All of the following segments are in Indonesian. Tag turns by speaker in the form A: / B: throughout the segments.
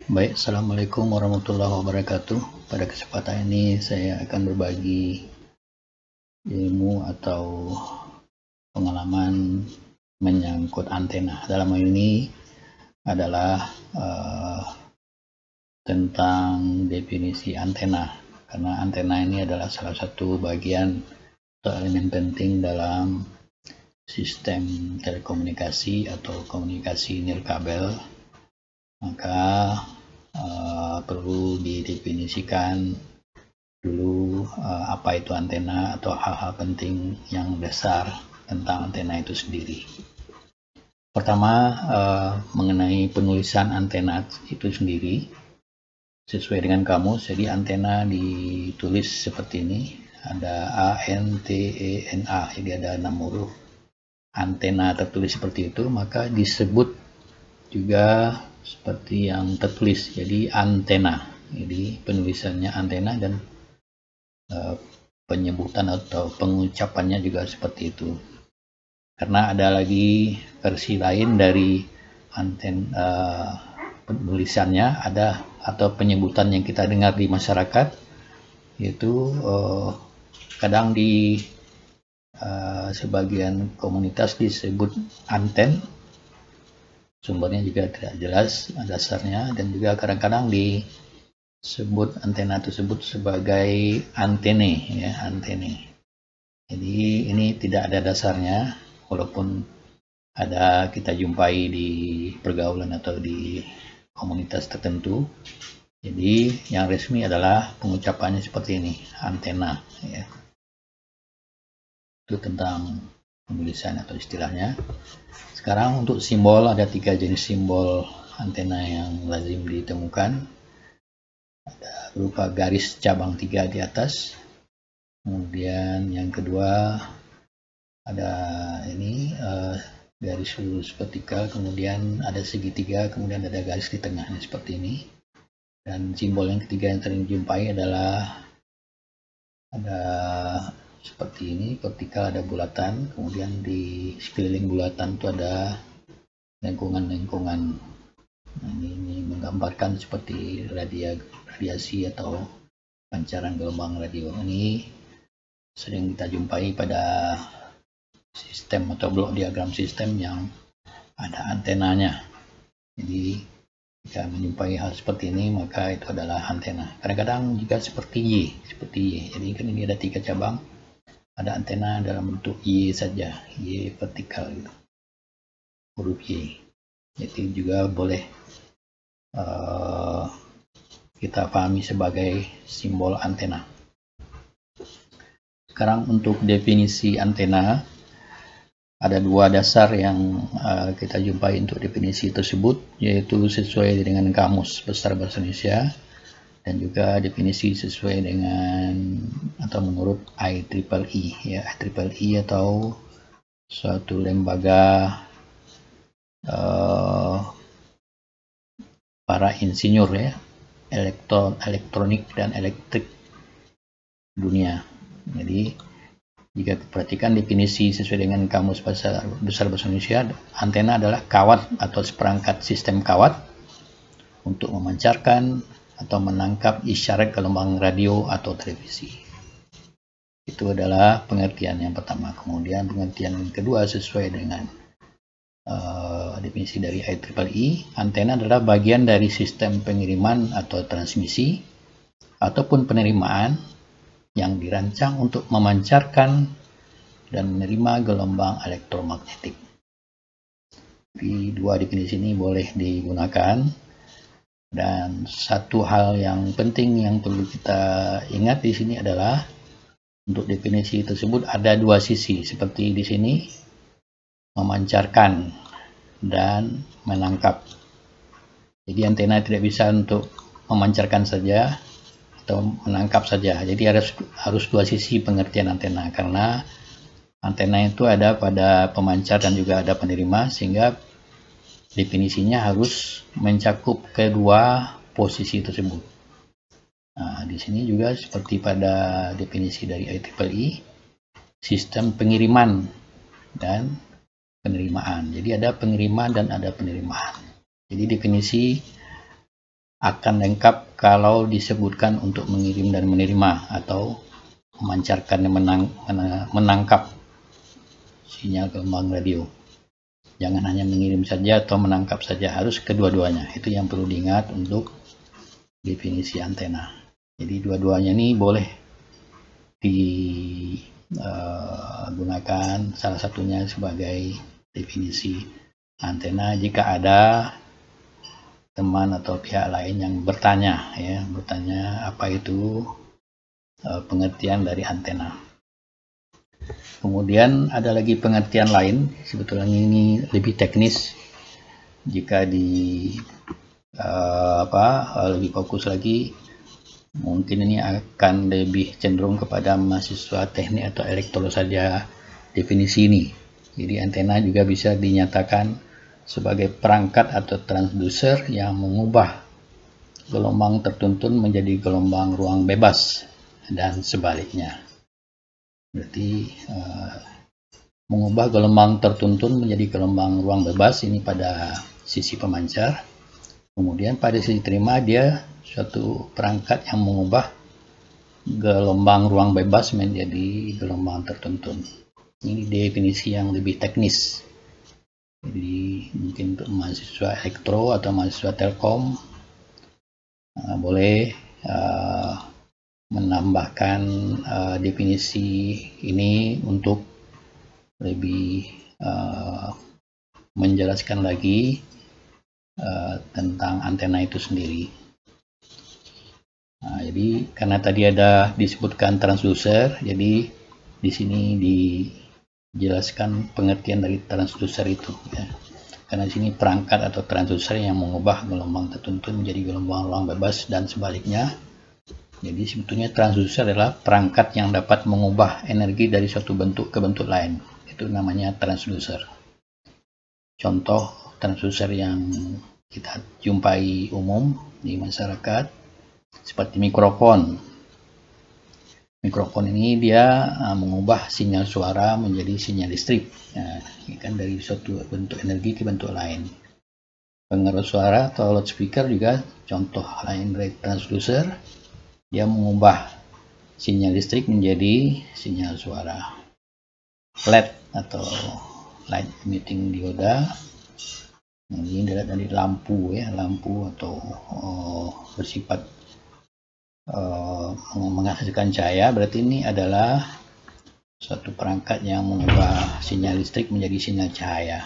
A: Baik, Assalamualaikum warahmatullahi wabarakatuh. Pada kesempatan ini saya akan berbagi ilmu atau pengalaman menyangkut antena. Dalam hal ini adalah tentang definisi antena, karena antena ini adalah salah satu bagian atau elemen penting dalam sistem telekomunikasi atau komunikasi nirkabel. Maka perlu didefinisikan dulu apa itu antena atau hal-hal penting yang dasar tentang antena itu sendiri. Pertama, mengenai penulisan antena itu sendiri sesuai dengan kamus. Jadi antena ditulis seperti ini, ada A-N-T-E-N-A, jadi ada 6 huruf. Antena tertulis seperti itu, maka disebut juga seperti yang tertulis, jadi antena. Jadi penulisannya antena dan penyebutan atau pengucapannya juga seperti itu. Karena ada lagi versi lain dari penulisannya, ada atau penyebutan yang kita dengar di masyarakat, yaitu kadang di sebagian komunitas disebut anten. Sumbernya juga tidak jelas dasarnya, dan juga kadang-kadang disebut antena tersebut sebagai antene, ya, antene. Jadi ini tidak ada dasarnya, walaupun ada kita jumpai di pergaulan atau di komunitas tertentu. Jadi yang resmi adalah pengucapannya seperti ini, antena, ya. Itu tentang penulisan atau istilahnya. Sekarang untuk simbol, ada 3 jenis simbol antena yang lazim ditemukan. Ada berupa garis cabang 3 di atas. Kemudian yang kedua ada ini garis lurus vertikal, kemudian ada segitiga, kemudian ada garis di tengahnya seperti ini. Dan simbol yang ketiga yang sering dijumpai adalah ada seperti ini, vertikal ada bulatan, kemudian di sekeliling bulatan itu ada lengkungan-lengkungan. Nah, ini menggambarkan seperti radiasi atau pancaran gelombang radio. Ini sering kita jumpai pada sistem atau blok diagram sistem yang ada antenanya. Jadi jika menjumpai hal seperti ini, maka itu adalah antena. Kadang-kadang juga seperti Y. Jadi kan ini ada 3 cabang, ada antena dalam bentuk Y saja, Y vertikal gitu, huruf Y. Jadi juga boleh kita pahami sebagai simbol antena. Sekarang untuk definisi antena, ada 2 dasar yang kita jumpai untuk definisi tersebut, yaitu sesuai dengan Kamus Besar Bahasa Indonesia dan juga definisi sesuai dengan atau menurut IEEE, ya, IEEE atau suatu lembaga para insinyur, ya, elektronik dan elektrik dunia. Jadi jika diperhatikan definisi sesuai dengan Kamus Besar Bahasa Indonesia, antena adalah kawat atau seperangkat sistem kawat untuk memancarkan atau menangkap isyarat gelombang radio atau televisi. Itu adalah pengertian yang pertama. Kemudian pengertian yang kedua sesuai dengan definisi dari IEEE, antena adalah bagian dari sistem pengiriman atau transmisi ataupun penerimaan yang dirancang untuk memancarkan dan menerima gelombang elektromagnetik. Di 2 definisi ini boleh digunakan, dan satu hal yang penting yang perlu kita ingat di sini adalah untuk definisi tersebut ada 2 sisi, seperti di sini memancarkan dan menangkap. Jadi antena tidak bisa untuk memancarkan saja atau menangkap saja. Jadi harus 2 sisi pengertian antena, karena antena itu ada pada pemancar dan juga ada penerima, sehingga definisinya harus mencakup kedua posisi tersebut. Nah, di sini juga seperti pada definisi dari IEEE, sistem pengiriman dan penerimaan. Jadi ada pengiriman dan ada penerimaan. Jadi definisi akan lengkap kalau disebutkan untuk mengirim dan menerima atau memancarkan dan menangkap sinyal gelombang radio. Jangan hanya mengirim saja atau menangkap saja, harus kedua-duanya. Itu yang perlu diingat untuk definisi antena. Jadi dua-duanya ini boleh digunakan salah satunya sebagai definisi antena jika ada teman atau pihak lain yang bertanya apa itu pengertian dari antena. Kemudian ada lagi pengertian lain, sebetulnya ini lebih teknis. Jika lebih fokus lagi, mungkin ini akan lebih cenderung kepada mahasiswa teknik atau elektro saja definisi ini. Jadi antena juga bisa dinyatakan sebagai perangkat atau transducer yang mengubah gelombang tertuntun menjadi gelombang ruang bebas dan sebaliknya. Berarti mengubah gelombang tertuntun menjadi gelombang ruang bebas ini pada sisi pemancar. Kemudian pada sisi terima dia suatu perangkat yang mengubah gelombang ruang bebas menjadi gelombang tertuntun. Ini definisi yang lebih teknis. Jadi mungkin untuk mahasiswa elektro atau mahasiswa telkom boleh menambahkan definisi ini untuk lebih menjelaskan lagi tentang antena itu sendiri. Jadi karena tadi ada disebutkan transducer, jadi di sini dijelaskan pengertian dari transducer itu ya. Karena di sini perangkat atau transducer yang mengubah gelombang tertuntun menjadi gelombang ruang bebas dan sebaliknya. Jadi sebetulnya transducer adalah perangkat yang dapat mengubah energi dari suatu bentuk ke bentuk lain. Itu namanya transducer. Contoh transducer yang kita jumpai umum di masyarakat seperti mikrofon. Mikrofon ini dia mengubah sinyal suara menjadi sinyal listrik. Nah, ini kan dari suatu bentuk energi ke bentuk lain. Pengeras suara atau loudspeaker juga contoh lain dari transducer. Dia mengubah sinyal listrik menjadi sinyal suara. LED atau light emitting dioda. Ini dari lampu ya, lampu atau bersifat menghasilkan cahaya, berarti ini adalah suatu perangkat yang mengubah sinyal listrik menjadi sinyal cahaya.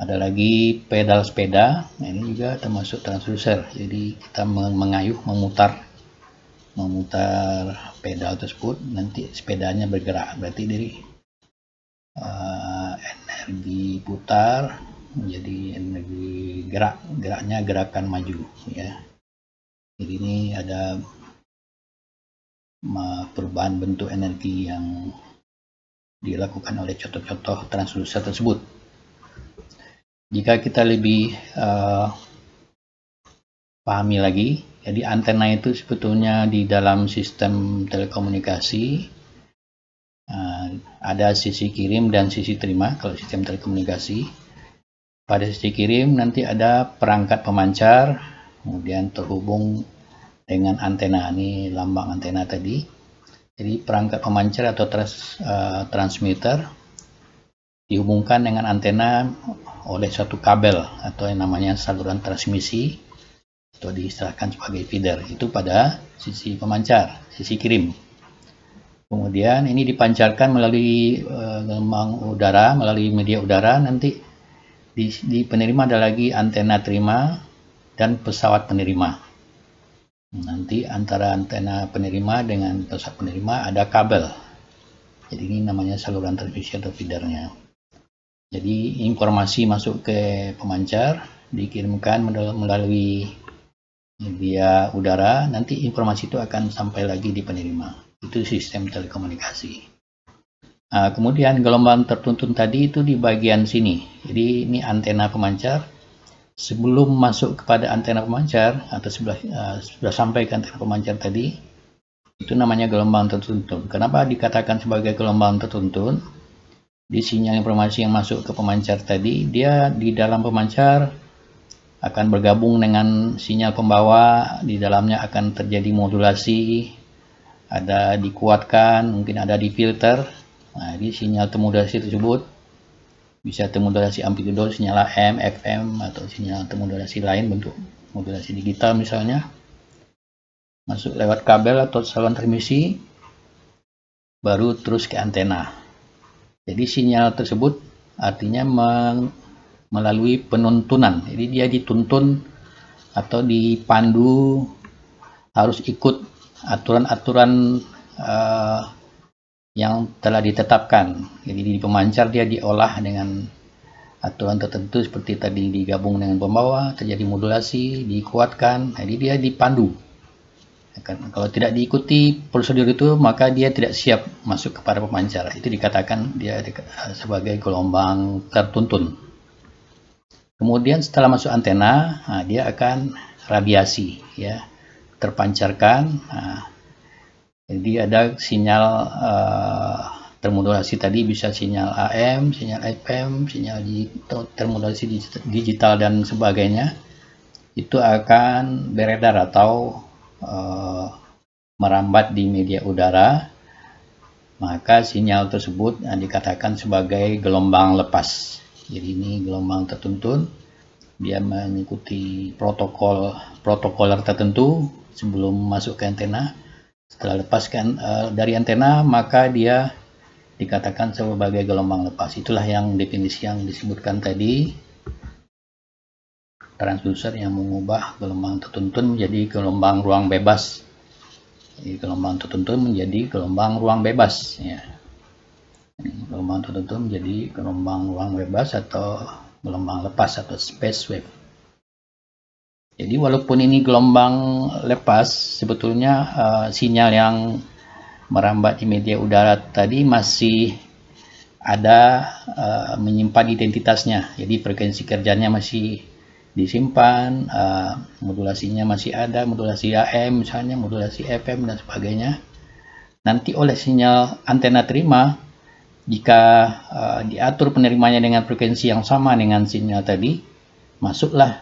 A: Ada lagi pedal sepeda, nah ini juga termasuk transducer. Jadi kita mengayuh, memutar pedal tersebut, nanti sepedanya bergerak. Berarti dari energi putar menjadi energi geraknya gerakan maju ya. Jadi ini ada perubahan bentuk energi yang dilakukan oleh contoh-contoh transducer tersebut. Jika kita lebih pahami lagi, jadi antena itu sebetulnya di dalam sistem telekomunikasi ada sisi kirim dan sisi terima. Kalau sistem telekomunikasi, pada sisi kirim nanti ada perangkat pemancar, kemudian terhubung dengan antena, ini lambang antena tadi. Jadi perangkat pemancar atau transmitter dihubungkan dengan antena oleh suatu kabel atau yang namanya saluran transmisi atau diistilahkan sebagai feeder. Itu pada sisi pemancar, sisi kirim. Kemudian ini dipancarkan melalui gelombang udara, melalui media udara. Nanti di penerima ada lagi antena terima dan pesawat penerima. Nanti antara antena penerima dengan pesawat penerima ada kabel. Jadi ini namanya saluran transmisi atau feedernya. Jadi informasi masuk ke pemancar, dikirimkan melalui media udara, nanti informasi itu akan sampai lagi di penerima. Itu sistem telekomunikasi. Kemudian gelombang tertuntun tadi itu di bagian sini. Jadi ini antena pemancar. Sebelum masuk kepada antena pemancar atau sudah sampai ke antena pemancar tadi, itu namanya gelombang tertuntun. Kenapa dikatakan sebagai gelombang tertuntun? Di sinyal informasi yang masuk ke pemancar tadi, dia di dalam pemancar akan bergabung dengan sinyal pembawa, di dalamnya akan terjadi modulasi, ada dikuatkan, mungkin ada di filter. Nah, di sinyal termodulasi tersebut bisa termodulasi amplitudo, sinyal AM, FM, atau sinyal termodulasi lain bentuk modulasi digital misalnya, masuk lewat kabel atau saluran transmisi, baru terus ke antena. Jadi sinyal tersebut artinya melalui penuntunan. Jadi dia dituntun atau dipandu, harus ikut aturan-aturan yang telah ditetapkan. Jadi di pemancar dia diolah dengan aturan tertentu seperti tadi, digabung dengan pembawa, terjadi modulasi, dikuatkan. Jadi dia dipandu. Kalau tidak diikuti prosedur itu, maka dia tidak siap masuk kepada pemancar. Itu dikatakan dia sebagai gelombang tertuntun. Kemudian setelah masuk antena, dia akan radiasi, ya, terpancarkan. Jadi ada sinyal termodulasi tadi, bisa sinyal AM, sinyal FM, sinyal termodulasi digital dan sebagainya. Itu akan beredar atau merambat di media udara, maka sinyal tersebut dikatakan sebagai gelombang lepas. Jadi ini gelombang tertuntun, dia mengikuti protokoler tertentu sebelum masuk ke antena. Setelah lepaskan dari antena, maka dia dikatakan sebagai gelombang lepas. Itulah yang definisi yang disebutkan tadi, transducer yang mengubah gelombang tertuntun menjadi gelombang ruang bebas. Jadi gelombang tertuntun menjadi gelombang ruang bebas, ya. Gelombang tertuntun menjadi gelombang ruang bebas atau gelombang lepas atau space wave. Jadi walaupun ini gelombang lepas, sebetulnya sinyal yang merambat di media udara tadi masih ada menyimpan identitasnya. Jadi frekuensi kerjanya masih disimpan, modulasinya masih ada, modulasi AM misalnya, modulasi FM dan sebagainya. Nanti oleh sinyal antena terima, jika diatur penerimanya dengan frekuensi yang sama dengan sinyal tadi, masuklah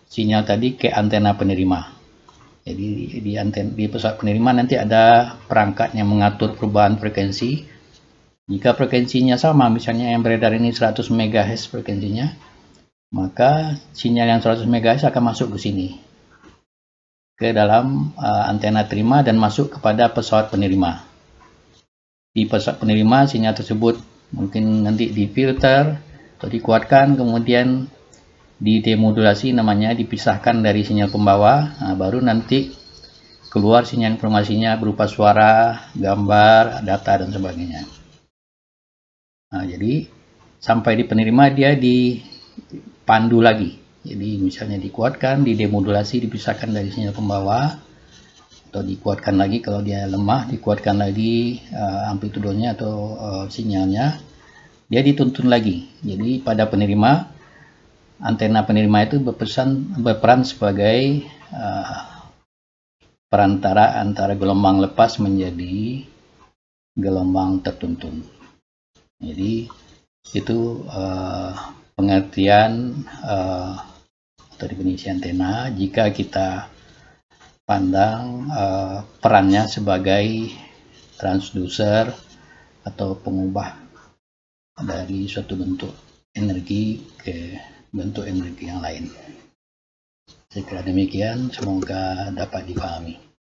A: sinyal tadi ke antena penerima. Jadi di pesawat penerima nanti ada perangkat yang mengatur perubahan frekuensi. Jika frekuensinya sama, misalnya yang beredar ini 100 MHz frekuensinya, maka sinyal yang 100 MHz akan masuk ke sini, ke dalam antena terima dan masuk kepada pesawat penerima. Di pesawat penerima, sinyal tersebut mungkin nanti difilter atau dikuatkan, kemudian didemodulasi, namanya dipisahkan dari sinyal pembawa. Baru nanti keluar sinyal informasinya berupa suara, gambar, data dan sebagainya. Jadi sampai di penerima dia dipandu lagi. Jadi misalnya dikuatkan, didemodulasi, dipisahkan dari sinyal pembawa, atau dikuatkan lagi kalau dia lemah, dikuatkan lagi amplitudonya atau sinyalnya, dia dituntun lagi. Jadi pada penerima, antena penerima itu berperan sebagai perantara antara gelombang lepas menjadi gelombang tertuntun. Jadi itu pengertian atau definisi antena jika kita pandang perannya sebagai transducer atau pengubah dari suatu bentuk energi ke bentuk energi yang lain. Saya kira demikian, semoga dapat dipahami.